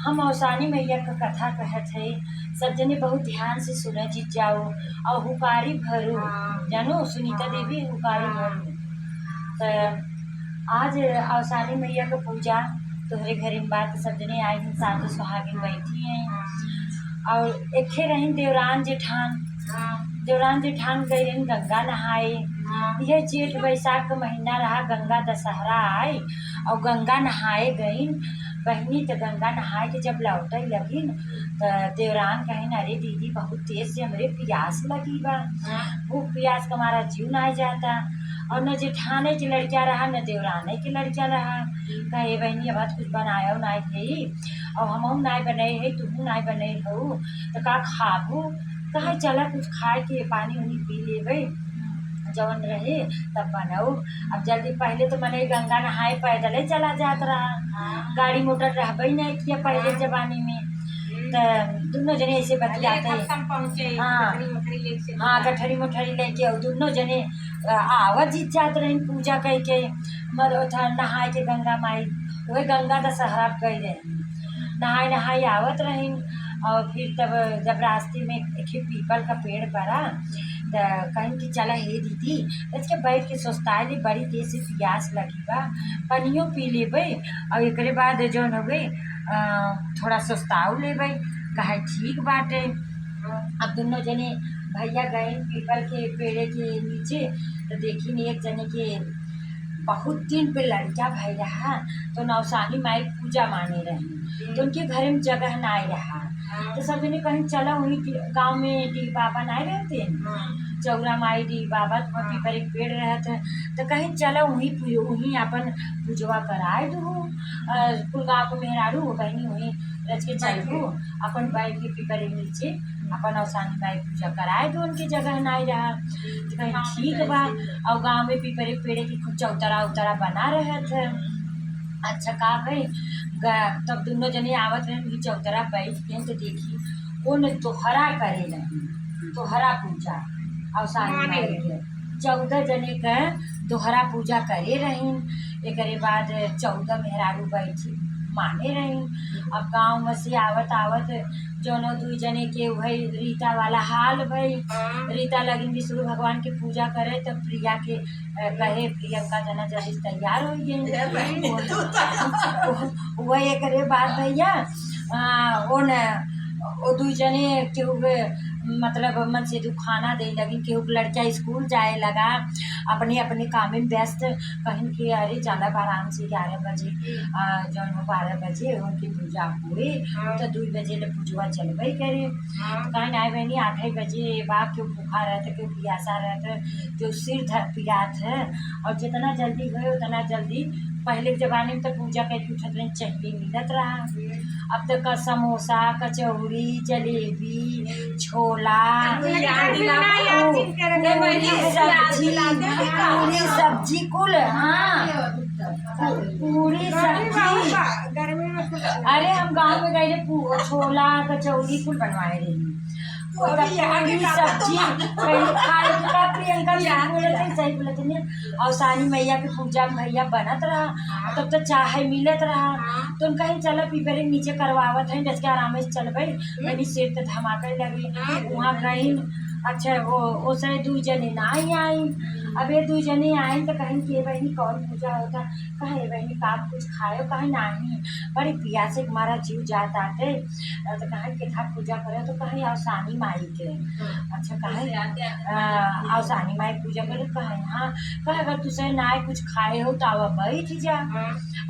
हम औसानी मैया का कथा कहत है, सब जने बहुत ध्यान से सुन जी जाओ और हुकारी भरू। जानो सुनीता देवी हुकारी भरू। तो आज औसानी मैया का पूजा तोहरे घर में बात सब जने आए हैं, साथ सुहागिन बैठी हैं और एके रही देवरान जेठान गए रही गंगा नहाए। यह जेठ बैसाख का महीना रहा, गंगा दशहरा आए और गंगा नहाए गई बहनी। तो गंगा नहाए के जब लौटे लगी तो देवरान कहीं अरे दीदी बहुत तेज से हमरे प्यास लगी बा, भूख प्यास का हमारा जीव ना जाता। और न जेठाने की लड़किया रहा न देवराने की लड़किया रहा। कहे बहनी अब कुछ बनाया नहीं है और हम नहीं बने है, तुम नहीं बने हो तो का खाबू। कहे चला कुछ खाए के पानी उनी पी लेवे जवन रहे तब बनाओ। अब जल्दी पहले तो मने गंगा नहाए पैदल ही चला जात रहा, गाड़ी मोटर रहबे नहीं किया पहले जमाने में। तो दोनों जने ऐसे बतियाते हाँ गठरी मोठरी लेके और दोनों जने आवत जीत जात रही पूजा कह के नहाए के गंगा माई। वही गंगा दशहरा गई रही, नहाए नहाए आवत रही और फिर तब जब रास्ते में एक पीपल का पेड़ पड़ा तो कहीं कि चला हे दीदी इसके बैठ के सोचता है बड़ी तेज से प्यास लगी बा, पनियो पी लेबै और एक बाद जो हो गई थोड़ा सस्ताऊ लेबै। कहे ठीक बाटे। अब दोनों जने भैया गए पीपल के पेड़ के नीचे तो देखी एक जने के बहुत दिन पे लड़का भाई रहा तो नौसानी माई पूजा माने रही तो उनके घर में जगह नहीं रहा। तो सब जने कहीं चला वहीं गांव में डी बाबा नहीं रहते हैं, चौरा माई डी बाबा तो पीपल एक पेड़ रहते तो कहीं चला वहीं अपन पूजवा कराए दो। कुल गाँव को मेहरारू बहनी वहीं रच के चलू अपन बैठ के पीपल के नीचे अपन औसानी माई पूजा कराए दो, उनकी जगह नहीं रहा। तो कहीं ठीक बा और गाँव में पीपल एक पेड़ की खूब चौतरा उतरा बना रहे थे। अच्छा का भाई तब दोनों जने आवत रहे चौतरा बैठ के तो देखी उन तोहरा करे रही तोहरा पूजा औसानी माई के 14 जने का तोहरा पूजा करे रही। एक बाद 14 मेहरारू बैठी माने रही। अब गाँव में से आवत आवत जोनो 2 जने के वही रीता वाला हाल भाई। रीता लगिन विष्णु भगवान की पूजा करे तो प्रिया के कहे प्रियंका जना जल्दी तैयार हो गई। वही एक बात भैया वो 2 जने के मतलब मन से खाना दे लगी केहू लड़का स्कूल जाए लगा अपने अपने काम में व्यस्त। कहीं कि अरे ज़्यादा आराम से 11 बजे जौन 12 बजे उनकी पूजा हुई तो 2 बजे ले पूजवा चलबे करे। तो कहीं आए बहनी 8 बजे बाप क्यों भूखा रहते क्यों प्यासा रहते क्यों सिर पियात है और जितना जल्दी हुए उतना जल्दी पहले के ज़माने में तो पूजा करके उठत रही चाहिए मिलत रहा। अब तक का समोसा कचौड़ी जलेबी छोला पूरी सब्जी कुल हाँ पूरी सब्जी। अरे हम गांव में गए थे छोला कचौड़ी कुल बनवाए रही पूरी सब्जी खाए का प्रियंका सही बोलते नहीं। और सानी मैया की पूजा में भैया बनत रहा तब तो चाहे मिलत रहा तो उनका ही चला पीपरे नीचे करवावत है जैसे आराम से चलबे मैंने सिर तो धमाके लगी वहाँ कहीं। अच्छा वो सारे 2 जने नहीं आई। अब ये 2 जने आए तो कहीं के बहनी कौन पूजा होता कहे बहनी का कुछ खाए कहीं नहीं बड़ी प्यासे हमारा जीव जाता थे तो कहीं के था पूजा करे तो कहीं औसानी माई के। अच्छा कहे औसानी माई पूजा करे कहे हाँ कहे अगर तुझे ना कुछ खाए हो तो अब बैठ जा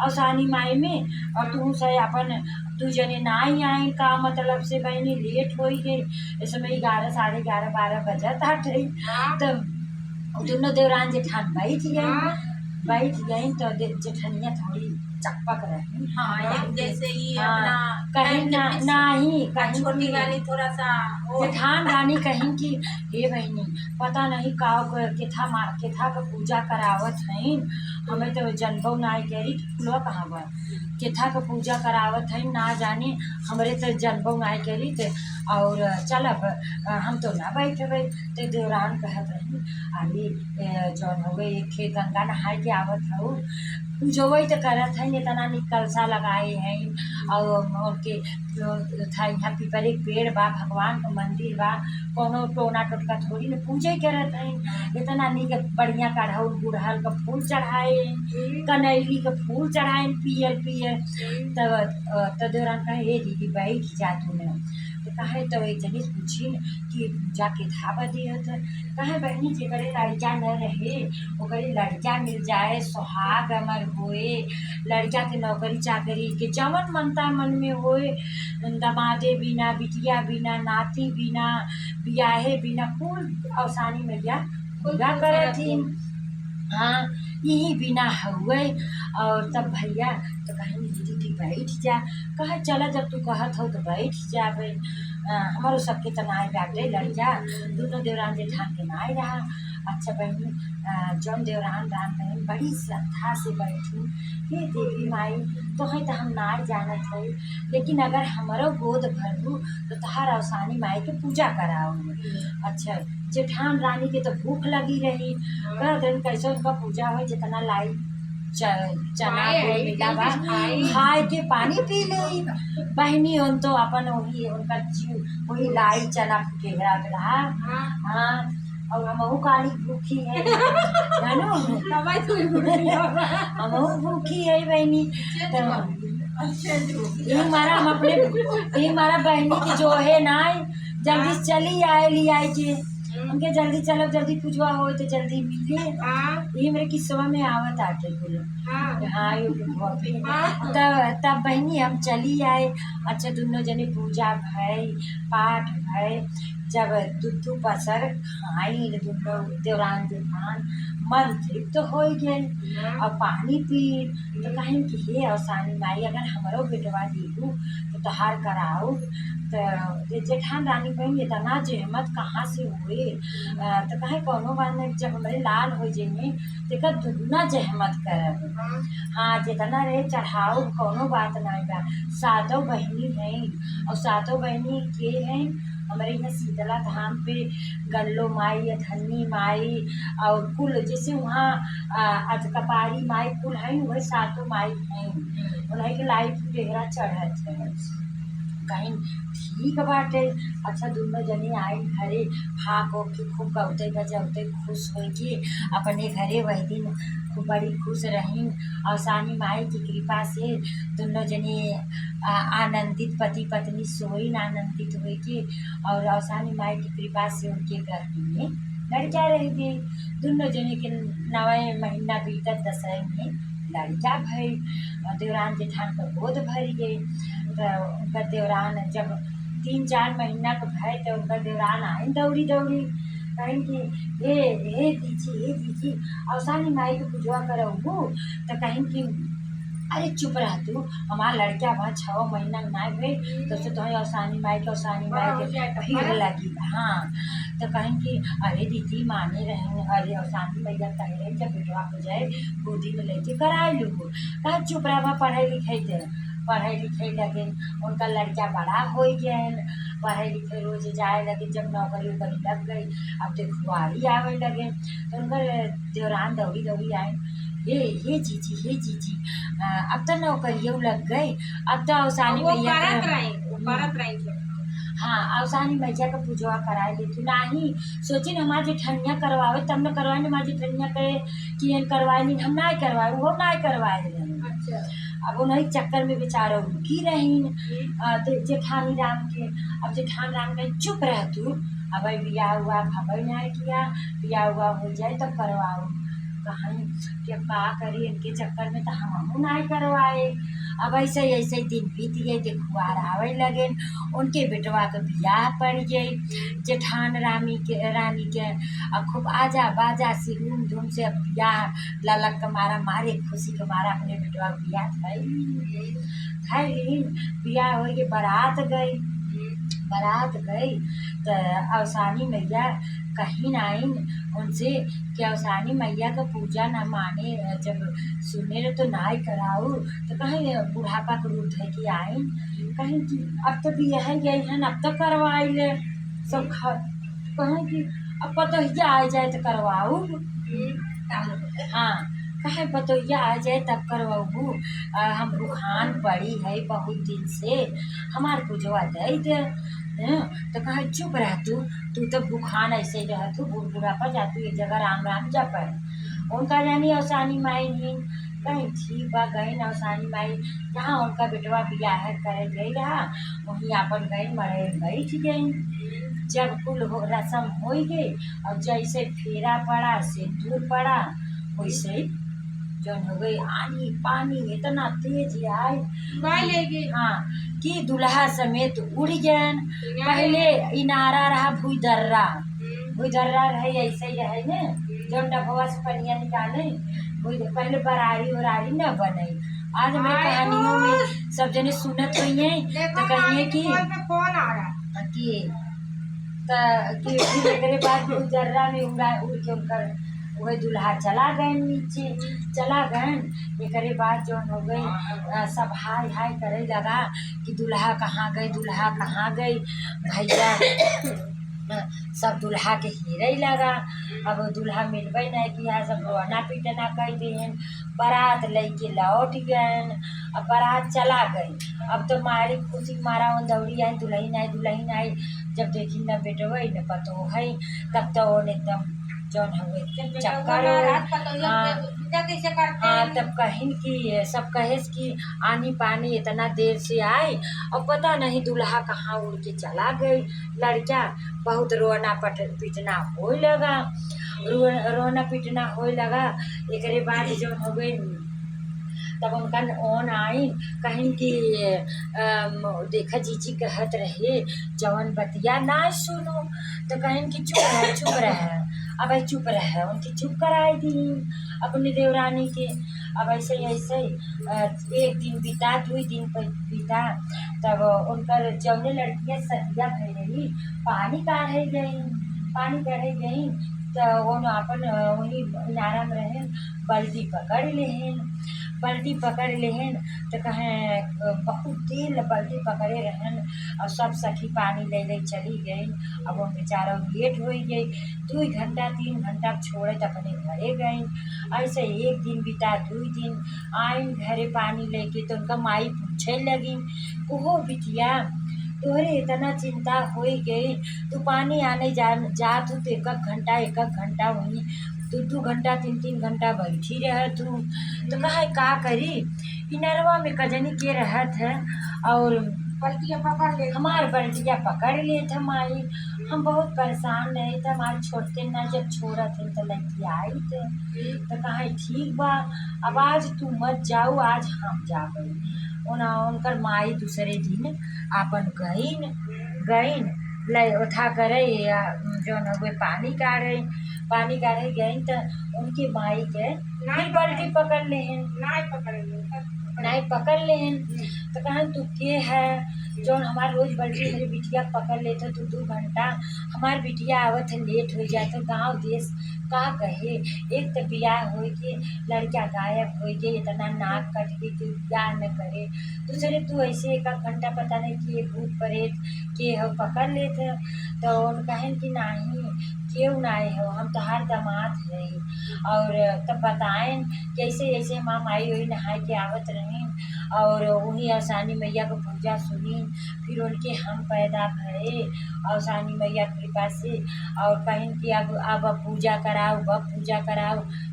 औसानी माई में और तू से अपन 2 जने नहीं आए का मतलब से बहनी लेट हो गई इस समय 11 साढ़े 11 12 बजत हटे। तो दोनों देवरान जेठान बैठ गई तो जेठनिया थोड़ी चकपक रही जैसे ही कहीं नहीं कहीं छोटी वाली थोड़ा सा जेठान रानी कहीं की हे बहनी पता नहीं केथा का पूजा करावत है हमें तो जनबो ना करी फुलवा कहाँ बा केथा का पूजा करावत है ना जाने हमरे तो जनबो ना करी और चलब हम तो ना बैठे तो देवरान कहत रही अरे जौन हो गए एक गंगा नहाए के आवत हो पूजोई तो करत है इतना निक कलसा लगाए हैं और उनके था यहाँ पीपल एक पेड़ बा भगवान का मंदिर बा कोनो टोना टोटका थोड़ी न पूजे करत है इतना निक बढ़िया कढ़ौल गुड़हल का फूल चढ़ाए कनैली का फूल चढ़ाए पियर पियर तब दौरान कहे हे दीदी बैठ जा तूने तो कहे तो एक जनी पूछी कि जाके धावा दिहत कहे बहनी जेकरे लड़का न रहे ओकरे लड़का मिल जाए सुहाग अमर होए लड़का के नौकरी चाकरी के जवन मनता मन में होए दमादे बिना बिटिया बिना नाती बिना बियाहे बिना कुल अवसानी मैया पूरा करथिन। हाँ यही बिना हुए और तब भैया तो कहीं दीदी बैठ जा कहे चला जब तू कहत हो तो बैठ जा भाई हमारो सबके तो नाई बाटे लड़ जा दोनों देवरान जेठान के नाई रहा। अच्छा बहनी जौन देवरान राम बहन बड़ी श्रद्धा से बैठी हे देवी माई तो है तो हम नाई जानत है लेकिन अगर हमारो गोद भर दू तो तहार अवसानी माई के पूजा कराओ। अच्छा जेठान रानी के तो भूख लगी रही कह दिन कैसे उनका पूजा हो जितना लाई चना गुड़ मिला बा खाए के पानी पी ले बहनी उन तो अपन वही उनका जीव वही लाई चना फुकेरा रहा। हाँ और हमहू काली भूखी है जानो हमहू भूखी है बहनी ये हमारा हम अपने ये हमारा बहनी की जो है ना जल्दी चली आए ले आए के उनके जल्दी चलो जल्दी पूजवा हो तो जल्दी मिले ये मेरे किस्सा में आवत आके बोलो। हाँ तब बहनी हम चली आए। अच्छा दोनों जने पूजा भय पाठ भय जब दूध पसर खाई दोनों देवरान जेठान मन तृप्त हो गए और पानी पी तो कहें कि हे अवसानी माई अगर हमारो बेटवा दीबू तो तहार कराओ तो जेठान रानी बहन इतना जहमत कहाँ से हुए तो कहे कोनो बात नहीं जब हमारे लाल हो जाइए तो दुगना जहमत करब। हाँ जितना रहे चढ़ाओ कोनो बात नहीं बा सातों बहनी हैं और सातों बहनी के हैं हमारे यहाँ शीतला धाम पे गल्लो माई अथन्नी माई और कुल जैसे वहाँ अजकपारी माई कुल हैं वही सातों माई हैं उन्हें के लाई टेहरा चढ़त है कहीं ठीक बाटे। अच्छा दोनों जने आई घरे भाग के खूब गौते बजौते खुश हो के अपने घरे वही दिन खूब बड़ी खुश रहीं अवसानी माई की कृपा से दोनों जने आनंदित पति पत्नी सोइन आनंदित हो के और अवसानी माई की कृपा से उनके घर में लड़का रह गई। दोनों जने के 9 महीना बीतत 10 में लड़का भई देवरान जेठान का गोद भर गए तो उनका देवरान जब 3-4 महीना का भय तो उनका देवरान आए दौड़ी दौड़ी कहें कि हे दीजी अवसानी माई के पूजवा करऊ तो कहें कि अरे चुप रह तू हमारा लड़का वहाँ 6 महीना ना गई तो से तुम्हें अवसानी माई के भीड़ लगी। हाँ तो कहें कि अरे दीदी माने रहे अरे अवसानी मैया कह रहे जब बेटवा हो जाए गोदी में लेके कराए लू कहा चुप रहा पढ़े लिखे लगे उनका लड़का बड़ा हो गया पढ़े लिखे रोज जाए लगे जब नौकरी वोकरी लग गई अब तो खुआरी आवे लगे तो उनका देवरान दौड़ी दौड़ी आए हे जीजी अब तो नौकरियों लग गई अब तो अवसानी मैया हाँ अवसानी मैया का पूजवा कराए लेती नहीं सोची हमारे जेठनिया करवावे तब न करवाए हमारे जेठनिया कहे कि करवाए नहीं हम ना करवाए वो ना करवाए रहे। अब उन्हीं चक्कर में बेचारा रुकी रही जेठानी राम के अब जेठान राम कहे चुप रह तू अब बिया हुआ खबर नहीं किया बिया हुआ हो जाए तब करवाओ कहीं क्या करी इनके चक्कर में तो हम ना करवाए। अब ऐसे ऐसे दिन बीत गए थे खुआर आवे लगे उनके बेटवा के बियाह पड़ गई जेठान रानी के अब खूब आजा बाजा से धूम धूम से अब बियाह ललक के मारा मारे खुशी के मारा अपने बेटवा के बियाह थैली बियाह हो के बारात गई तो अवसानी मैया कहीं ना आई उनसे कि अवसानी मैया का पूजा ना माने जब सुने तो ना ही कराऊ तो कहीं बुढ़ापा के रूप है कि आई कहीं कि अब तो बियाह गई है अब तो करवाई ले सब कहें कि अब पता ही आ जाए तो करवाऊ। हाँ कहे बतैया आ जाए तब करवाबू। हम रुखान पड़ी है बहुत दिन से, हमार पूजवा दे दे। तो कहे चुप रह तू तो बुखान ऐसे ही रह तू, बूढ़ बुढ़ापा जा तू एक जगह राम राम जप है। उनका जानी अवसानी माई नहीं कहीं ठीक बा गई अवसानी माई, जहाँ उनका बेटवा बियाह करे गई रहा वहीं अपन गई मरे बैठ गई। जब कुल रस्म हो गई और जैसे फेरा पड़ा सिंदूर पड़ा वैसे ही जौन हो गई आनी पानी इतना तेज आए हाँ कि दूल्हा समेत उड़ गए। पहले इनारा रहा भुईदर्रा, भुईदर्रा रहे ऐसे ही रहे न जौन डबवा से पनिया निकाले पहले बरारी उरारी न बने। आज हमारे कहानियों में सब जने सुनत हुई है तो कहिए कि फिर एकरे बाद भुईदर्रा में उड़ के उनकर वही दूल्हा चला गए नीचे चला गए। एकरे बाद जो हो गई सब हाय हाय करे लगा कि दूल्हा कहाँ गई दूल्हा कहाँ गई। भैया सब दूल्हा के हेरे लगा। अब दूल्हा मिलबे नहीं किया, सब रोना पीटना कर दिए। बारात लेके लौट गए। अब बारात चला गई। अब तो मारी खुशी मारा दौड़ी आई दुल्हन आई। जब देखी न बेटवे न पतो है तब तो एकदम जौन हुए चक्कर हाँ तब कहिन कि सब कहेस कि आनी पानी इतना देर से आए और पता नहीं दूल्हा कहाँ उड़ के चला गई। लड़का बहुत रोना पीटना हो लगा, रोना पीटना हो लगा। एकरे बाद जो हो गई तब उनका ओन आई कहीं कि देखा जीजी कहत रहे जवन बतिया ना सुनो तो कहीं कि चुप रहे। अब चुप रहे उनकी चुप कराई दी अपनी देवरानी के। अब ऐसे ऐसे एक दिन बीता 2 दिन बीता तब उनकर जौने लड़कियाँ सदिया भई रही पानी काढ़े गई तो वो अपन वही इनारा में रहे बल्टी पकड़ लेहन तो कहें बहुत देर बल्टी पकड़े रहन और सब सखी पानी ले चली गई। अब वो बेचारा लेट हो गई 2 घंटा 3 घंटा छोड़े तो अपने घरे गई। ऐसे 1 दिन बीता 2 दिन आई घरे पानी लेके तो उनका माई पूछे लगी ओहो बिटिया तोहरे इतना चिंता हो गई, तू पानी आने जात हो तो 1 घंटा वहीं 2 घंटा 3 घंटा बैठी रह तू। तो कहा का करी इनरवा में कजनी के रहत है और पलटिया पकड़ ले हमार बल्टिया पकड़ ले थे माई। हम बहुत परेशान रहे थे हमारे छोड़ते ना जब छोड़ा थे तो लड़की आई थे तो कहा ठीक बा अब आज तू मत जाओ आज हम जा गई। उनकर माई दूसरे दिन अपन गईन ले उठा करे जो न हुए पानी काढ़े गई तो उनकी माई के फिर बल्टी पकड़ लेहन नहीं पकड़ लेहन। तो कहन तू के है जो हमार रोज बल्टी मेरी बिटिया पकड़ लेते तो 2 घंटा हमार बिटिया आवत है लेट हो जाते गांव देश का कहे। एक तो बियाह हो के लड़का गायब हो गए इतना नाक कट के तू बियाह न करे दूसरे तू ऐसे 1 घंटा पता नहीं कि भूत प्रेत के हो पकड़ लेते। तो कहन कि नहीं क्यों नहीं हो हम तो हर दामाद है और तब बताएं कैसे ऐसे माँ माई वही नहाए के आवत रही और वही अवसानी मैया को पूजा सुनी। फिर उनके हम पैदा भरे अवसानी मैया कृपा से और कहीं कि अब पूजा कराओ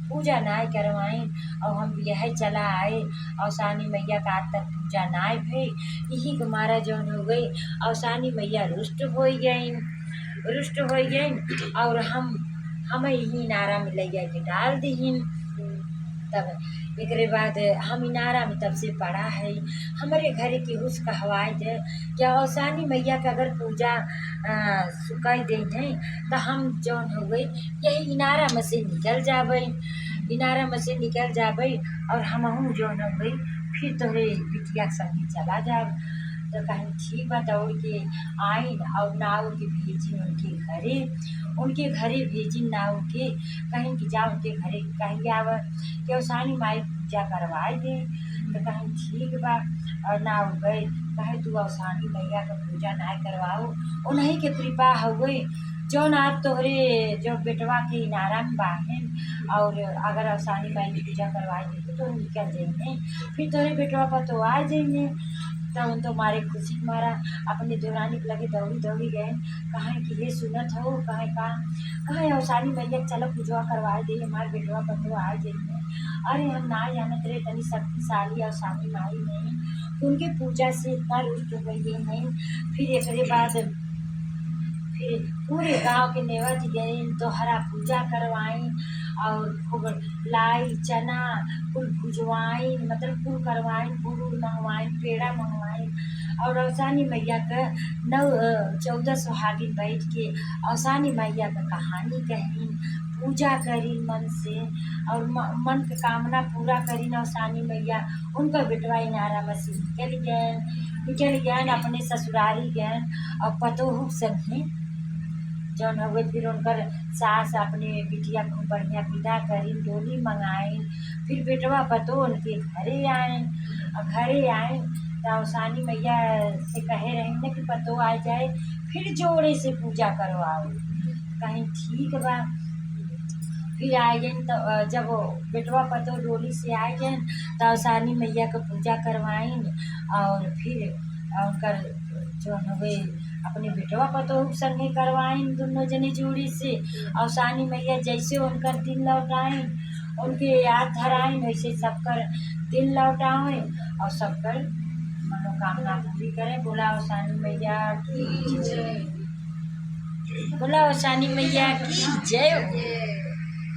पूजा नहीं करवाई और हम यह चला आए अवसानी मैया का आज तक पूजा नहीं भई। यही के मारा जौन हो गई अवसानी मैया रुष्ट हो गई और हम यही नारा में ले के डाल दीन। तब एकरे बाद हम इनारा में तब से पड़ा है हमारे घर की हुस कहवाए थे क्या अवसानी मैया का अगर पूजा सुकाई दे हैं तो हम जौन हो गई यही इनारा में से निकल जाबई और हम जौन हो गई फिर तोहरे बिटिया के संगे चला जाब। तो कहीं ठीक बा दौड़ के आइन और नाव के भेजी उनके घरे भेजी नाव के कहीं कि जा उनके घरे कहीं आव कि अवसानी माई पूजा करवाए दे। तो कहीं ठीक बा और नाव गए कहे तू अवसानी मैया का पूजा ना करवाओ उन्हीं के कृपा हुए जौन आज तोहरे जो बेटवा के इनारा में बाहेन और अगर अवसानी माई की पूजा करवाए देते तो निकल जाइए, फिर तोहरे बेटवा पर तो आ जाइए। तो उन तो मारे खुशी के मारा अपने देवरानी के लगे दौड़ी दौड़ी गए, कहें कि ये सुनत हो, कहें अवसानी मैया चलो पूजा करवाए दे, हमारे बेटवा पर तो आ जाइए। अरे हम ना जानत रहे तनी शक्तिशाली अवसानी माई नहीं, उनके पूजा से इतना रुष्ट हो गई नहीं। फिर एक बाद फिर पूरे गांव के नेवत गए, दोहरा पूजा करवाई और खूब लाई चना कुल भुजवाई, मतलब कुल करवाई, गुड़ मंगवाई, पेड़ा मंगवाई और अवसानी मैया का 9-14 सुहागिन बैठ के अवसानी मैया का कहानी कही, पूजा करी मन से और मन के कामना पूरा करी। अवसानी मैया उनका बेटवा इनारा मसीह निकल गए अपने ससुरारी गए और पतोहू संगे जौन हुए। फिर उनकर सास अपने बिटिया को बढ़िया विदा करी, डोली मंगाई, फिर बेटवा पतो उनके घरे आए तो अवसानी मैया से कहे रही न कि पतो आ जाए फिर जोड़े से पूजा करवाओ, कहीं ठीक बा। फिर आए गए तो जब बेटवा पतो डोली से आए गए तो अवसानी मैया का पूजा करवाइन और फिर उनकर जो हुए अपने बेटवा पतो संगे करवाइन दोनों जने जोड़ी से। अवसानी मैया जैसे उनकर दिल लौटाइन, उनके याद धराइन, वैसे सबकर दिल लौटाएं और सबकर मनोकामना पूरी करें। बोला अवसानी मैया की जय, बोला अवसानी मैया की जय।